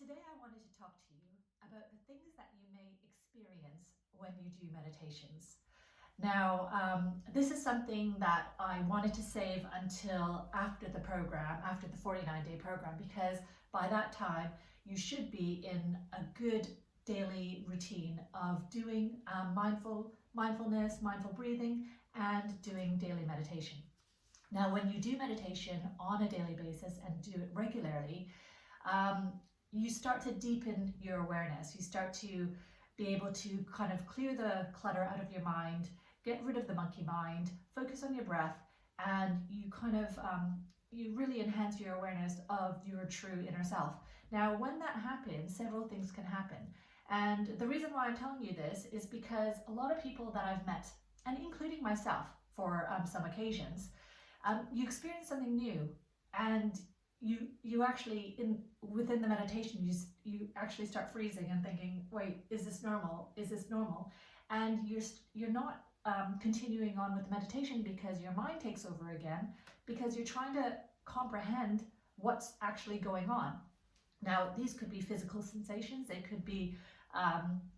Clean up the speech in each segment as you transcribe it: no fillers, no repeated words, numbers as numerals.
Today I wanted to talk to you about the things that you may experience when you do meditations. Now, this is something that I wanted to save until after the program, after the 49-day program, because by that time you should be in a good daily routine of doing mindfulness, mindful breathing, and doing daily meditation. Now, when you do meditation on a daily basis and do it regularly, you start to deepen your awareness. You start to be able to kind of clear the clutter out of your mind, get rid of the monkey mind, focus on your breath, and you kind of you really enhance your awareness of your true inner self. Now, when that happens, several things can happen. And the reason why I'm telling you this is because a lot of people that I've met, and including myself for some occasions, you experience something new, and you actually within the meditation you actually start freezing and thinking, wait, is this normal? Is this normal? And you're not continuing on with the meditation because your mind takes over again, because you're trying to comprehend what's actually going on. Now, these could be physical sensations, they could be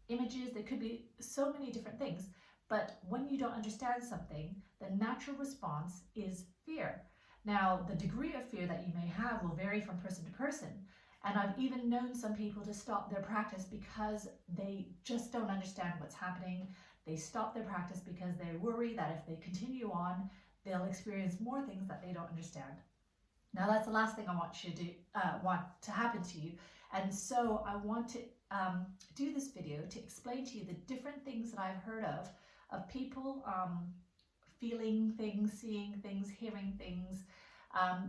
images, they could be so many different things. But when you don't understand something, the natural response is fear. Now, the degree of fear that you may have will vary from person to person. And I've even known some people to stop their practice because they just don't understand what's happening. They stop their practice because they worry that if they continue on, they'll experience more things that they don't understand. Now, that's the last thing I want you to want to happen to you. And so I want to do this video to explain to you the different things that I've heard of people feeling things, seeing things, hearing things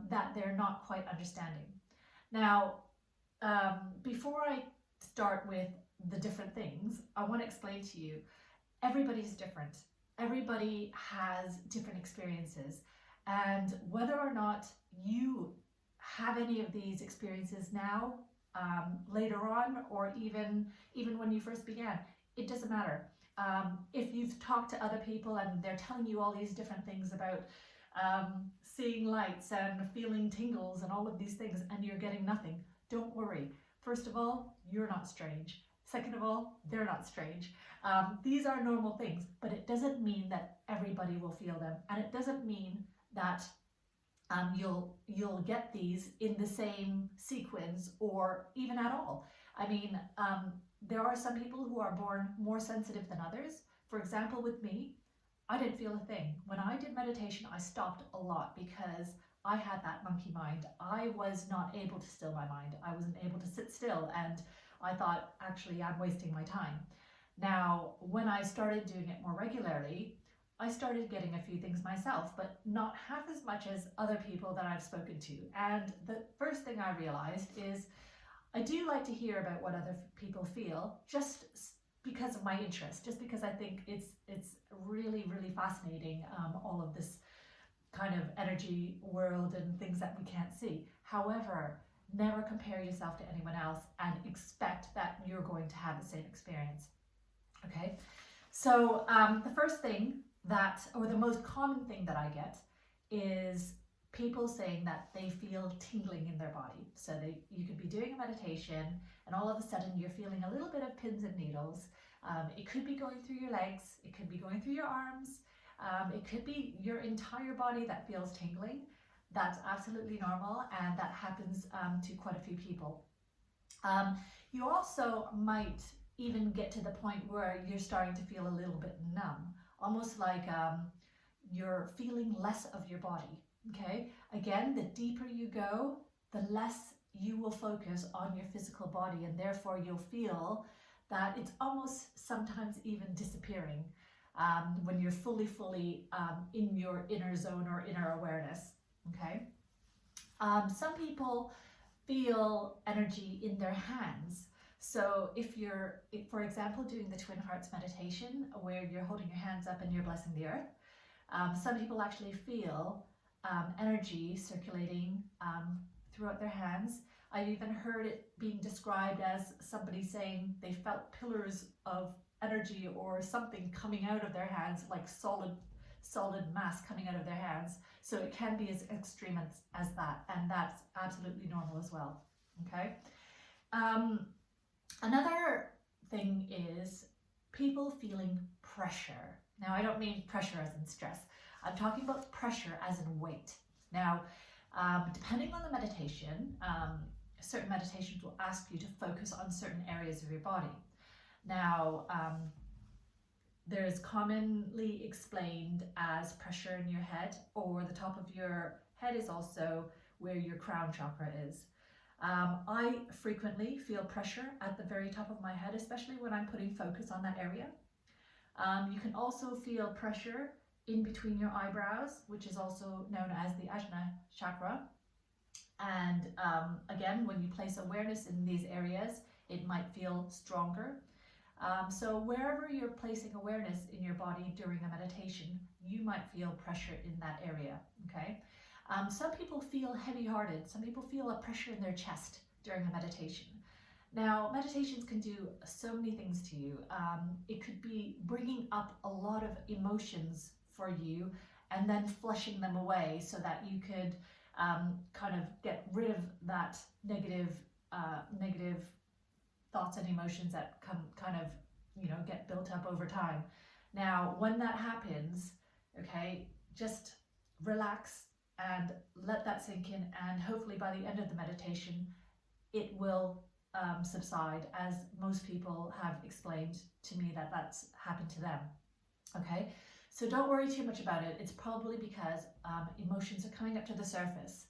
that they're not quite understanding. Now, before I start with the different things, I want to explain to you, everybody's different. Everybody has different experiences. And whether or not you have any of these experiences now, later on, or even when you first began, it doesn't matter. If you've talked to other people and they're telling you all these different things about seeing lights and feeling tingles and all of these things, and you're getting nothing, don't worry. First of all, you're not strange. Second of all, they're not strange. These are normal things, but it doesn't mean that everybody will feel them, and it doesn't mean that you'll get these in the same sequence or even at all. I mean, there are some people who are born more sensitive than others. For example, with me, I didn't feel a thing. When I did meditation, I stopped a lot because I had that monkey mind. I was not able to still my mind. I wasn't able to sit still, and I thought, actually, I'm wasting my time. Now, when I started doing it more regularly, I started getting a few things myself, but not half as much as other people that I've spoken to. And the first thing I realized is I do like to hear about what other people feel, just because of my interest, just because I think it's really, really fascinating, all of this kind of energy world and things that we can't see. However, never compare yourself to anyone else and expect that you're going to have the same experience. Okay, so the first thing or the most common thing that I get is people saying that they feel tingling in their body. So you could be doing a meditation and all of a sudden you're feeling a little bit of pins and needles. It could be going through your legs, it could be going through your arms, it could be your entire body that feels tingling. That's absolutely normal, and that happens to quite a few people. You also might even get to the point where you're starting to feel a little bit numb, almost like you're feeling less of your body. Okay, again, the deeper you go, the less you will focus on your physical body, and therefore you'll feel that it's almost sometimes even disappearing when you're fully in your inner zone or inner awareness. Okay, some people feel energy in their hands. So if you're, for example, doing the Twin Hearts meditation where you're holding your hands up and you're blessing the earth, some people actually feel energy circulating throughout their hands. I've even heard it being described as somebody saying they felt pillars of energy or something coming out of their hands, like solid mass coming out of their hands. So it can be as extreme as that, and that's absolutely normal as well. Okay. Another thing is people feeling pressure. Now, I don't mean pressure as in stress. I'm talking about pressure as in weight. Now, depending on the meditation, certain meditations will ask you to focus on certain areas of your body. Now, there's commonly explained as pressure in your head, or the top of your head is also where your crown chakra is. I frequently feel pressure at the very top of my head, especially when I'm putting focus on that area. You can also feel pressure in between your eyebrows, which is also known as the Ajna chakra. And again, when you place awareness in these areas, it might feel stronger. So wherever you're placing awareness in your body during a meditation, you might feel pressure in that area, okay? Some people feel heavy-hearted. Some people feel a pressure in their chest during a meditation. Now, meditations can do so many things to you. It could be bringing up a lot of emotions for you and then flushing them away so that you could kind of get rid of that negative thoughts and emotions that kind of, get built up over time. Now, when that happens, okay, just relax and let that sink in, and hopefully by the end of the meditation, it will subside, as most people have explained to me that that's happened to them. Okay, so don't worry too much about it. It's probably because emotions are coming up to the surface.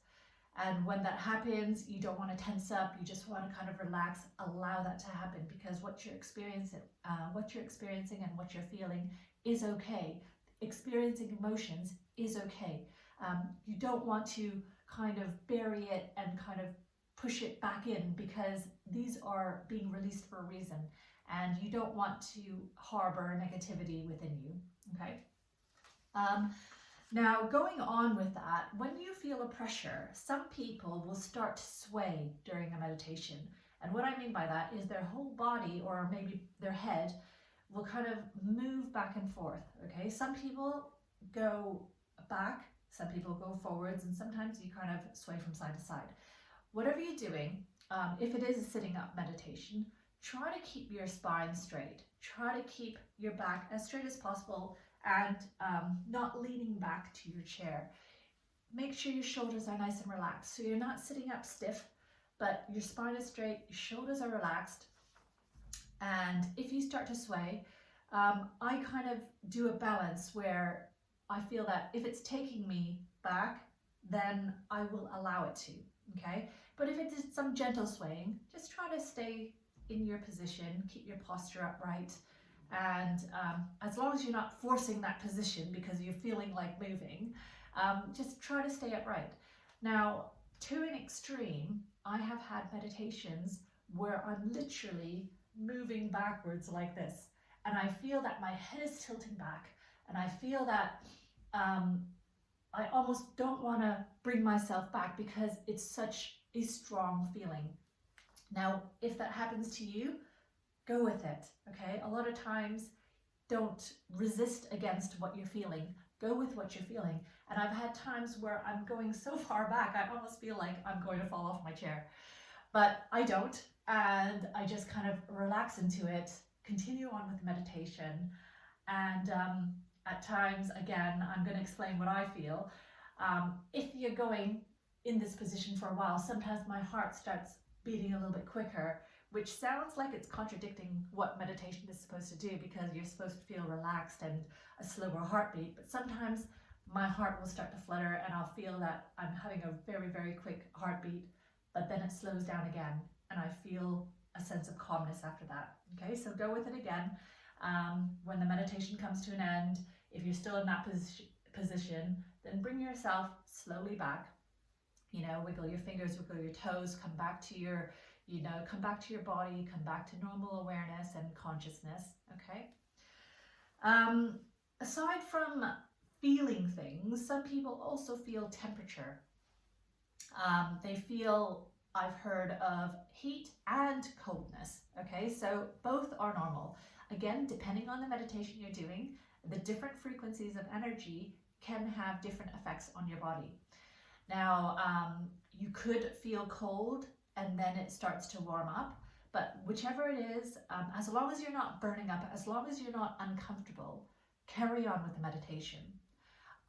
And when that happens, you don't want to tense up. You just want to kind of relax, allow that to happen, because what you're experiencing and what you're feeling is okay. Experiencing emotions is okay. You don't want to kind of bury it and kind of push it back in, because these are being released for a reason, and you don't want to harbor negativity within you. Okay. Now, going on with that, when you feel a pressure, some people will start to sway during a meditation. And what I mean by that is their whole body, or maybe their head, will kind of move back and forth. Okay, some people go back, some people go forwards, and sometimes you kind of sway from side to side. Whatever you're doing, if it is a sitting up meditation, try to keep your spine straight. Try to keep your back as straight as possible, and not leaning back to your chair. Make sure your shoulders are nice and relaxed. So you're not sitting up stiff, but your spine is straight, your shoulders are relaxed. And if you start to sway, I kind of do a balance where I feel that if it's taking me back, then I will allow it to, okay? But if it's some gentle swaying, just try to stay in your position, keep your posture upright. And as long as you're not forcing that position because you're feeling like moving, just try to stay upright. Now, to an extreme, I have had meditations where I'm literally moving backwards like this, and I feel that my head is tilting back, and I feel that I almost don't want to bring myself back because it's such a strong feeling. Now, if that happens to you, go with it, okay? A lot of times, don't resist against what you're feeling. Go with what you're feeling. And I've had times where I'm going so far back, I almost feel like I'm going to fall off my chair. But I don't, and I just kind of relax into it, continue on with the meditation. And at times, again, I'm going to explain what I feel. If you're going in this position for a while, sometimes my heart starts beating a little bit quicker, which sounds like it's contradicting what meditation is supposed to do, because you're supposed to feel relaxed and a slower heartbeat. But sometimes my heart will start to flutter, and I'll feel that I'm having a very, very quick heartbeat, but then it slows down again, and I feel a sense of calmness after that. Okay, so go with it again. When the meditation comes to an end, if you're still in that position, then bring yourself slowly back. Wiggle your fingers, wiggle your toes, come back to your come back to your body, come back to normal awareness and consciousness, okay? Aside from feeling things, some people also feel temperature. They feel, I've heard of heat and coldness, okay? So both are normal. Again, depending on the meditation you're doing, the different frequencies of energy can have different effects on your body. Now, you could feel cold and then it starts to warm up. But whichever it is, as long as you're not burning up, as long as you're not uncomfortable, carry on with the meditation.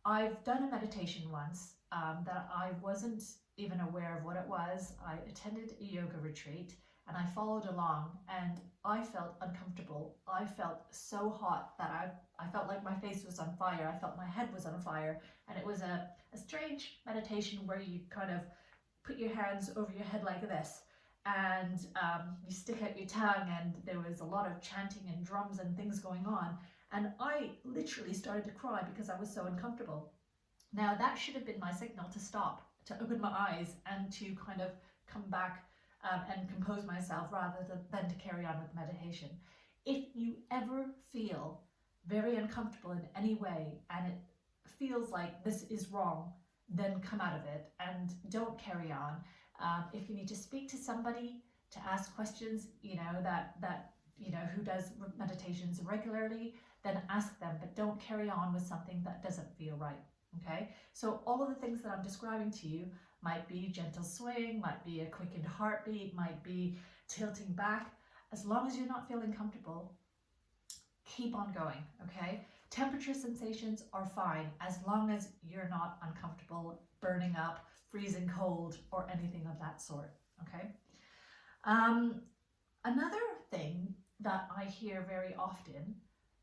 I've done a meditation once that I wasn't even aware of what it was. I attended a yoga retreat and I followed along, and I felt uncomfortable. I felt so hot that I felt like my face was on fire. I felt my head was on fire. And it was a strange meditation where you kind of put your hands over your head like this, and you stick out your tongue, and there was a lot of chanting and drums and things going on. And I literally started to cry because I was so uncomfortable. Now that should have been my signal to stop, to open my eyes and to kind of come back and compose myself rather than to carry on with meditation. If you ever feel very uncomfortable in any way and it feels like this is wrong, then come out of it and don't carry on. If you need to speak to somebody, to ask questions, that who does meditations regularly, then ask them, but don't carry on with something that doesn't feel right. Okay, so all of the things that I'm describing to you might be gentle swaying, might be a quickened heartbeat, might be tilting back. As long as you're not feeling comfortable, keep on going. Okay, temperature sensations are fine as long as you're not uncomfortable, burning up, freezing cold, or anything of that sort. Okay. Another thing that I hear very often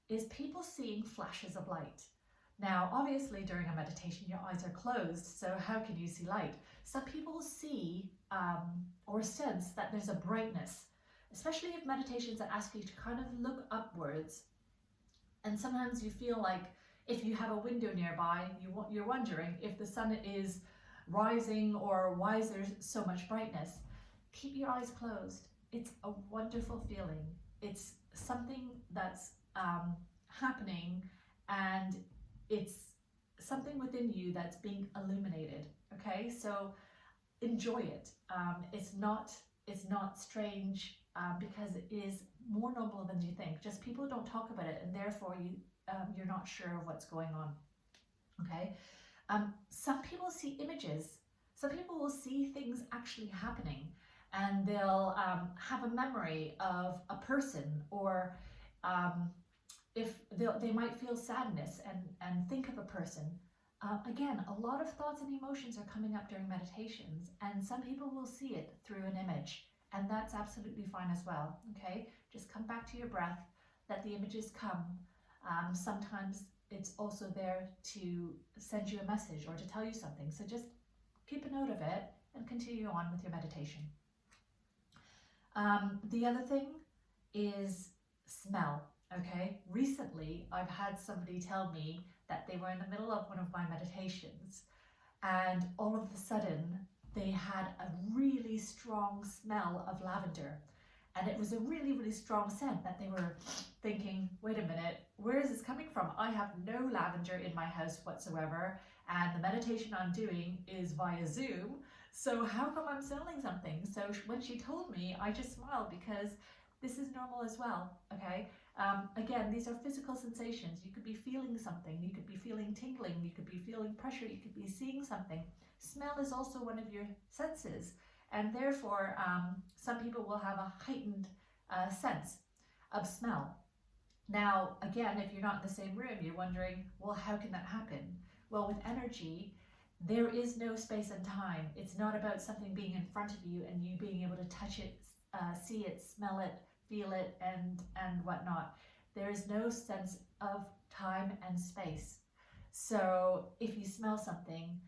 is people seeing flashes of light. Now, obviously during a meditation, your eyes are closed, so how can you see light? Some people see or sense that there's a brightness, especially if meditations that ask you to kind of look upwards. And sometimes you feel like if you have a window nearby, you're wondering if the sun is rising or why is there so much brightness. Keep your eyes closed. It's a wonderful feeling. It's something that's happening, and it's something within you that's being illuminated. Okay, so enjoy it. It's not strange because it is more normal than you think. Just people don't talk about it, and therefore you're not sure of what's going on. Okay, some people see images. Some people will see things actually happening, and they'll have a memory of a person, or if they might feel sadness and think of a person. Again, a lot of thoughts and emotions are coming up during meditations, and some people will see it through an image, and that's absolutely fine as well. Okay, just come back to your breath, let the images come. Sometimes it's also there to send you a message or to tell you something, so just keep a note of it and continue on with your meditation. The other thing is smell. Okay, recently I've had somebody tell me that they were in the middle of one of my meditations, and all of a sudden they had a really strong smell of lavender, and it was a really, really strong scent that they were thinking, wait a minute, where is this coming from? I have no lavender in my house whatsoever, and the meditation I'm doing is via Zoom, so how come I'm smelling something? So when she told me, I just smiled because this is normal as well. Okay. Again, these are physical sensations. You could be feeling something, you could be feeling tingling, you could be feeling pressure, you could be seeing something. Smell is also one of your senses, and therefore some people will have a heightened sense of smell. Now, again, if you're not in the same room, you're wondering, well, how can that happen? Well, with energy, there is no space and time. It's not about something being in front of you and you being able to touch it, see it, smell it, feel it, and whatnot. There is no sense of time and space. So if you smell something,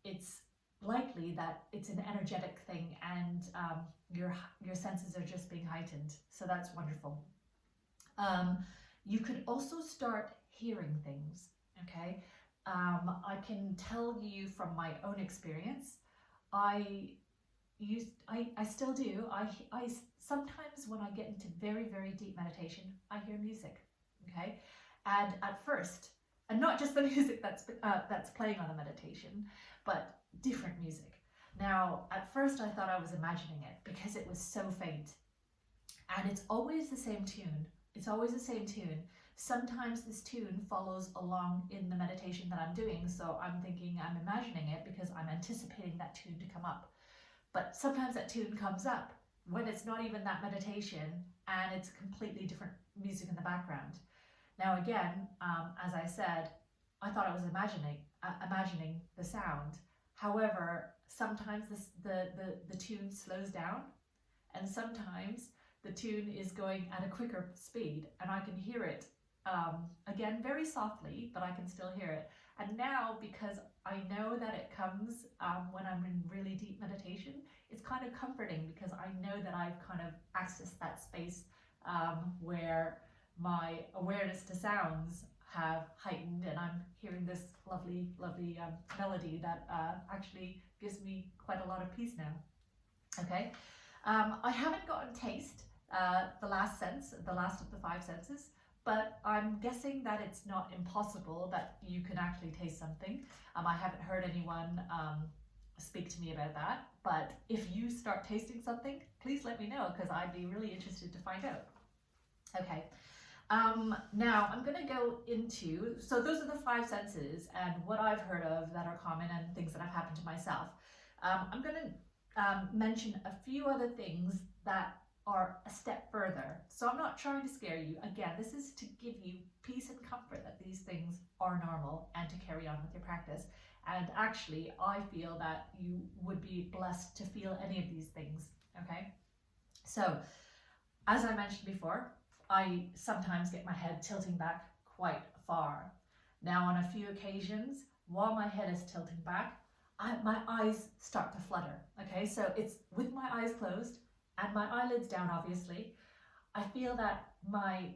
it's likely that it's an energetic thing, and your senses are just being heightened. So that's wonderful. You could also start hearing things. Okay, I can tell you from my own experience. I still do. I sometimes when I get into very, very deep meditation, I hear music. Okay, and at first, and not just the music that's playing on the meditation, but different music. Now, at first I thought I was imagining it because it was so faint, and it's always the same tune. It's always the same tune. Sometimes this tune follows along in the meditation that I'm doing, so I'm thinking I'm imagining it because I'm anticipating that tune to come up. But sometimes that tune comes up when it's not even that meditation and it's completely different music in the background. Now again, as I said, I thought I was imagining the sound. However, sometimes the tune slows down, and sometimes the tune is going at a quicker speed, and I can hear it again very softly, but I can still hear it. And now, because I know that it comes when I'm in really deep meditation, it's kind of comforting because I know that I've kind of accessed that space where my awareness to sounds have heightened, and I'm hearing this lovely melody that actually gives me quite a lot of peace now. Okay, I haven't gotten taste, the last sense, the last of the five senses, but I'm guessing that it's not impossible that you can actually taste something. I haven't heard anyone speak to me about that, but if you start tasting something, please let me know, because I'd be really interested to find out. Okay, now I'm going to go into, so those are the five senses and what I've heard of that are common and things that have happened to myself. I'm going to mention a few other things that are a step further. So I'm not trying to scare you. Again, this is to give you peace and comfort that these things are normal and to carry on with your practice. And actually, I feel that you would be blessed to feel any of these things, okay? So, as I mentioned before, I sometimes get my head tilting back quite far. Now, on a few occasions, while my head is tilting back, my eyes start to flutter, okay? So it's with my eyes closed and my eyelids down, obviously. I feel that I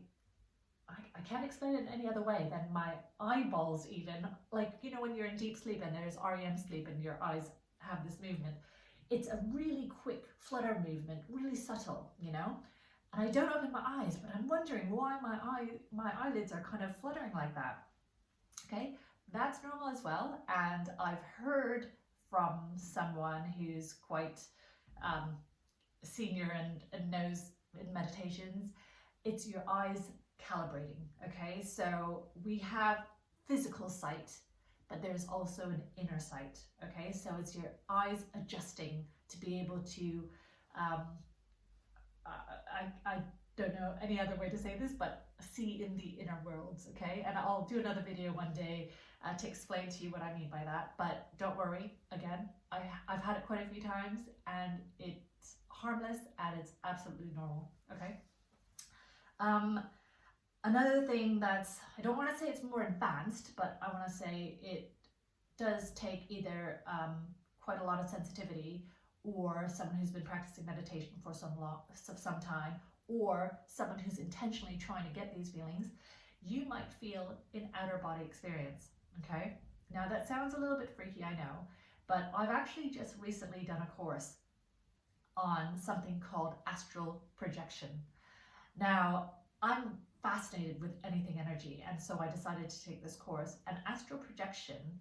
can't explain it in any other way than my eyeballs even, like, you know, when you're in deep sleep and there's REM sleep and your eyes have this movement, it's a really quick flutter movement, really subtle, you know? And I don't open my eyes, but I'm wondering why my eyelids are kind of fluttering like that. Okay, that's normal as well. And I've heard from someone who's quite senior and knows in meditations, it's your eyes calibrating. Okay, so we have physical sight, but there's also an inner sight. Okay, so it's your eyes adjusting to be able to I don't know any other way to say this, but see in the inner worlds, okay? And I'll do another video one day to explain to you what I mean by that, but don't worry, again, I've had it quite a few times and it's harmless and it's absolutely normal, okay? Another thing that's, I don't want to say it's more advanced, but I want to say it does take either quite a lot of sensitivity, or someone who's been practicing meditation for some time, or someone who's intentionally trying to get these feelings, you might feel an outer body experience, okay? Now that sounds a little bit freaky, I know, but I've actually just recently done a course on something called astral projection. Now, I'm fascinated with anything energy, and so I decided to take this course. And astral projection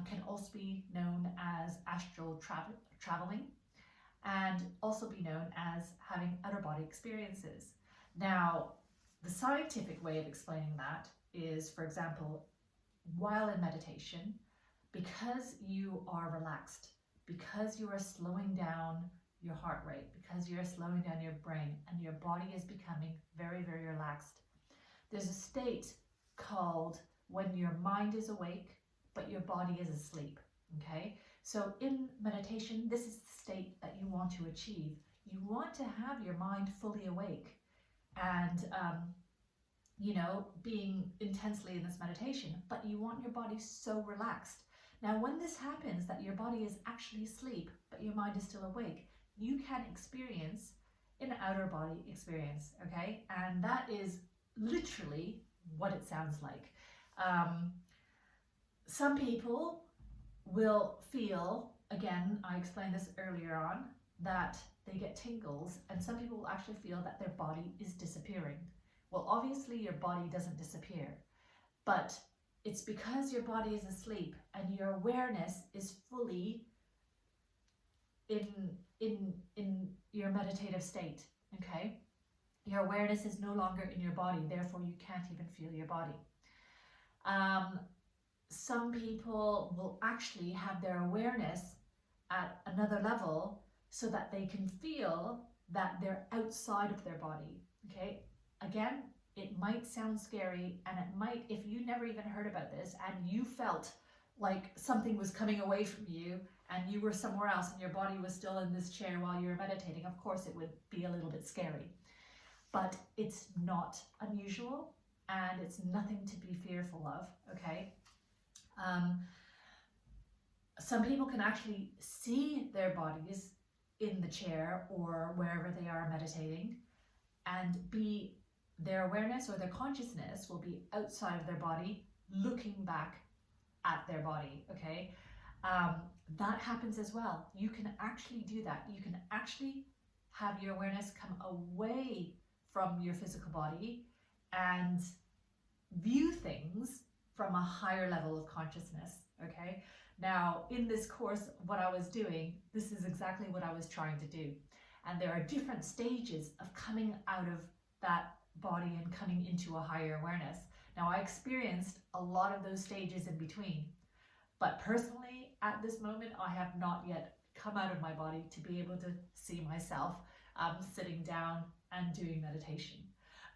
can also be known as astral traveling, and also be known as having outer body experiences. Now, the scientific way of explaining that is, for example, while in meditation, because you are relaxed, because you are slowing down your heart rate, because you're slowing down your brain and your body is becoming very, very relaxed, there's a state called when your mind is awake, but your body is asleep, okay? So in meditation, this is the state that you want to achieve. You want to have your mind fully awake and, you know, being intensely in this meditation, but you want your body so relaxed. Now, when this happens, that your body is actually asleep, but your mind is still awake, you can experience an outer body experience, okay? And that is literally what it sounds like. Some people will feel, again, I explained this earlier on, that they get tingles, and some people will actually feel that their body is disappearing. Well, obviously your body doesn't disappear, but it's because your body is asleep and your awareness is fully in your meditative state, okay? Your awareness is no longer in your body, therefore you can't even feel your body. Some people will actually have their awareness at another level so that they can feel that they're outside of their body. Okay, again, it might sound scary, and it might, if you never even heard about this and you felt like something was coming away from you and you were somewhere else and your body was still in this chair while you were meditating, of course it would be a little bit scary. But it's not unusual, and it's nothing to be fearful of, okay? Some people can actually see their bodies in the chair or wherever they are meditating, and their awareness or their consciousness will be outside of their body, looking back at their body, okay? That happens as well. You can actually do that. You can actually have your awareness come away from your physical body and view things from a higher level of consciousness, okay? Now, in this course, what I was doing, this is exactly what I was trying to do. And there are different stages of coming out of that body and coming into a higher awareness. Now, I experienced a lot of those stages in between, but personally, at this moment, I have not yet come out of my body to be able to see myself sitting down and doing meditation.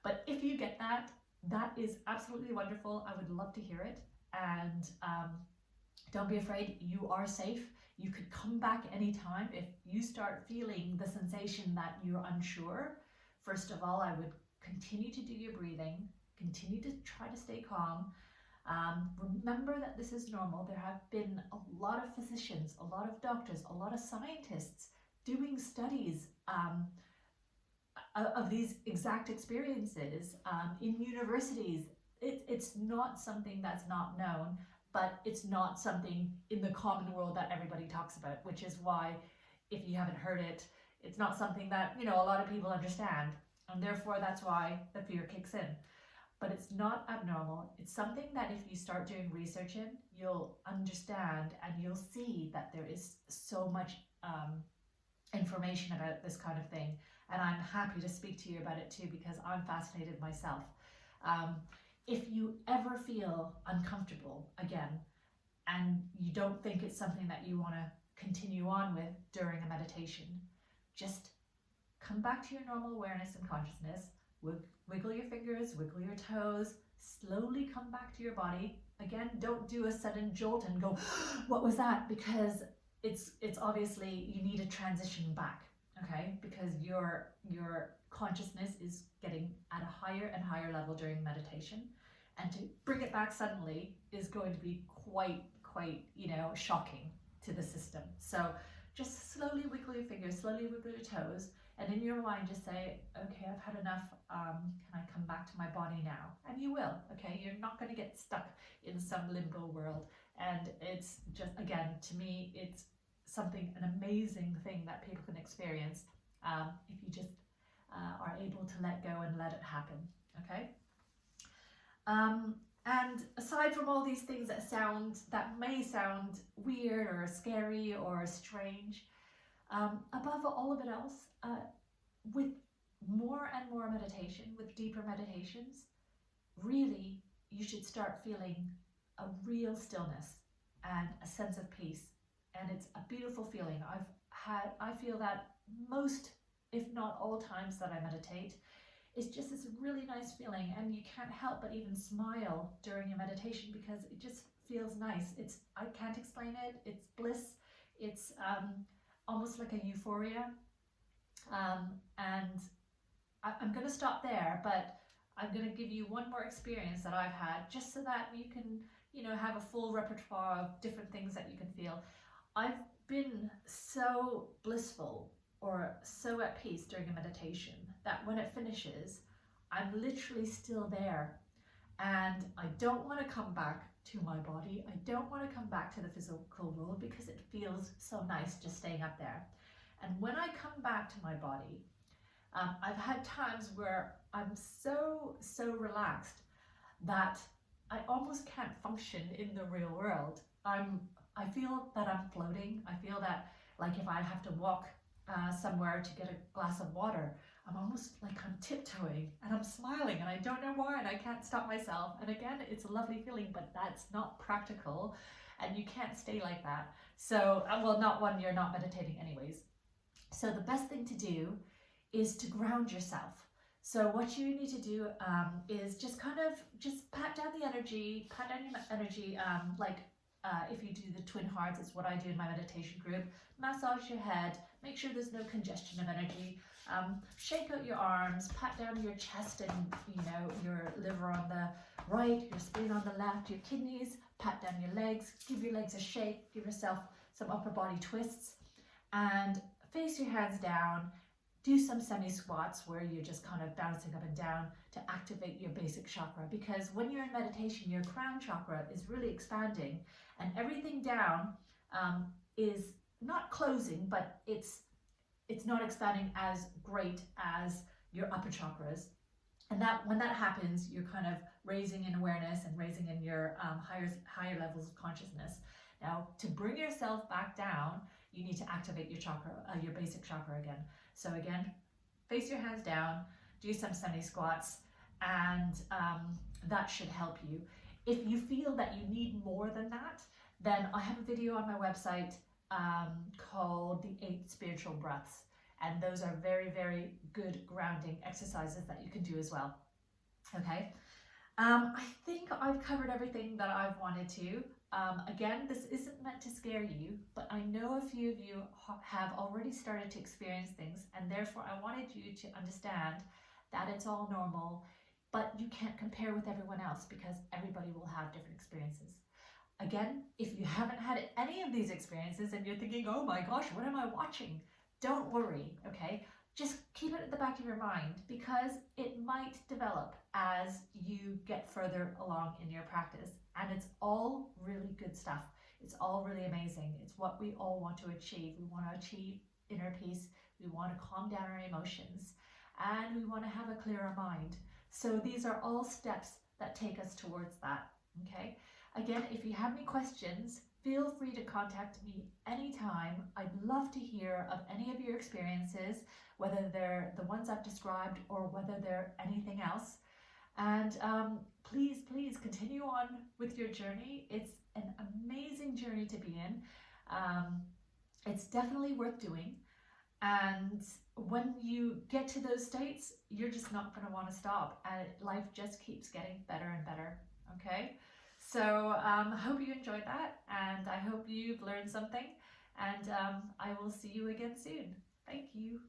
But if you get that, that is absolutely wonderful. I would love to hear it. And don't be afraid, you are safe. You could come back anytime. If you start feeling the sensation that you're unsure, first of all, I would continue to do your breathing, continue to try to stay calm. Remember that this is normal. There have been a lot of physicians, a lot of doctors, a lot of scientists doing studies of these exact experiences in universities. It's not something that's not known, but it's not something in the common world that everybody talks about, which is why, if you haven't heard it, it's not something that, a lot of people understand, and therefore that's why the fear kicks in. But it's not abnormal. It's something that if you start doing research in, you'll understand, and you'll see that there is so much information about this kind of thing. And I'm happy to speak to you about it too, because I'm fascinated myself. If you ever feel uncomfortable again, and you don't think it's something that you want to continue on with during a meditation, just come back to your normal awareness and consciousness. Wiggle your fingers, wiggle your toes, slowly come back to your body. Again, don't do a sudden jolt and go, what was that? Because it's obviously, you need a transition back, okay? Because your consciousness is getting at a higher and higher level during meditation, and to bring it back suddenly is going to be quite shocking to the system. So just slowly wiggle your fingers, slowly wiggle your toes, and in your mind just say, okay, I've had enough, can I come back to my body now? And you will, okay? You're not going to get stuck in some limbo world. And it's just, again, to me, it's an amazing thing that people can experience if you just are able to let go and let it happen, okay? And aside from all these things that may sound weird or scary or strange, above all of it else, with more and more meditation, with deeper meditations, really you should start feeling a real stillness and a sense of peace. And it's a beautiful feeling. I feel that most, if not all times that I meditate, it's just this really nice feeling, and you can't help but even smile during your meditation because it just feels nice. I can't explain it. It's bliss. It's almost like a euphoria. And I'm going to stop there, but I'm going to give you one more experience that I've had, just so that you can, have a full repertoire of different things that you can feel. I've been so blissful or so at peace during a meditation that when it finishes, I'm literally still there, and I don't want to come back to my body. I don't want to come back to the physical world because it feels so nice just staying up there. And when I come back to my body, I've had times where I'm so relaxed that I almost can't function in the real world. I feel that I'm floating. I feel that, like, if I have to walk somewhere to get a glass of water, I'm almost like I'm tiptoeing and I'm smiling, and I don't know why, and I can't stop myself. And again, it's a lovely feeling, but that's not practical, and you can't stay like that. So, well, not when you're not meditating anyways. So the best thing to do is to ground yourself. So what you need to do is just pat down the energy, pat down your energy, if you do the twin hearts, it's what I do in my meditation group. Massage your head, make sure there's no congestion of energy. Shake out your arms, pat down your chest and your liver on the right, your spleen on the left, your kidneys, pat down your legs, give your legs a shake, give yourself some upper body twists, and face your hands down. Do some semi-squats where you're just kind of bouncing up and down to activate your basic chakra, because when you're in meditation, your crown chakra is really expanding and everything down is not closing, but it's not expanding as great as your upper chakras. And that when that happens, you're kind of raising in awareness and raising in your higher levels of consciousness. Now, to bring yourself back down, you need to activate your chakra, your basic chakra again. So again, face your hands down, do some semi-squats, and that should help you. If you feel that you need more than that, then I have a video on my website called the 8 Spiritual Breaths. And those are very, very good grounding exercises that you can do as well. Okay. I think I've covered everything that I've wanted to. Again, this isn't meant to scare you, but I know a few of you have already started to experience things, and therefore I wanted you to understand that it's all normal, but you can't compare with everyone else because everybody will have different experiences. Again, if you haven't had any of these experiences and you're thinking, oh my gosh, what am I watching? Don't worry, okay? Just keep it at the back of your mind, because it might develop as you get further along in your practice. And it's all really good stuff. It's all really amazing. It's what we all want to achieve. We want to achieve inner peace. We want to calm down our emotions. And we want to have a clearer mind. So these are all steps that take us towards that, okay? Again, if you have any questions, feel free to contact me anytime. I'd love to hear of any of your experiences, whether they're the ones I've described or whether they're anything else. And please continue on with your journey. It's an amazing journey to be in. It's definitely worth doing. And when you get to those states, you're just not going to want to stop. And life just keeps getting better and better. Okay? So I hope you enjoyed that, and I hope you've learned something, and I will see you again soon. Thank you.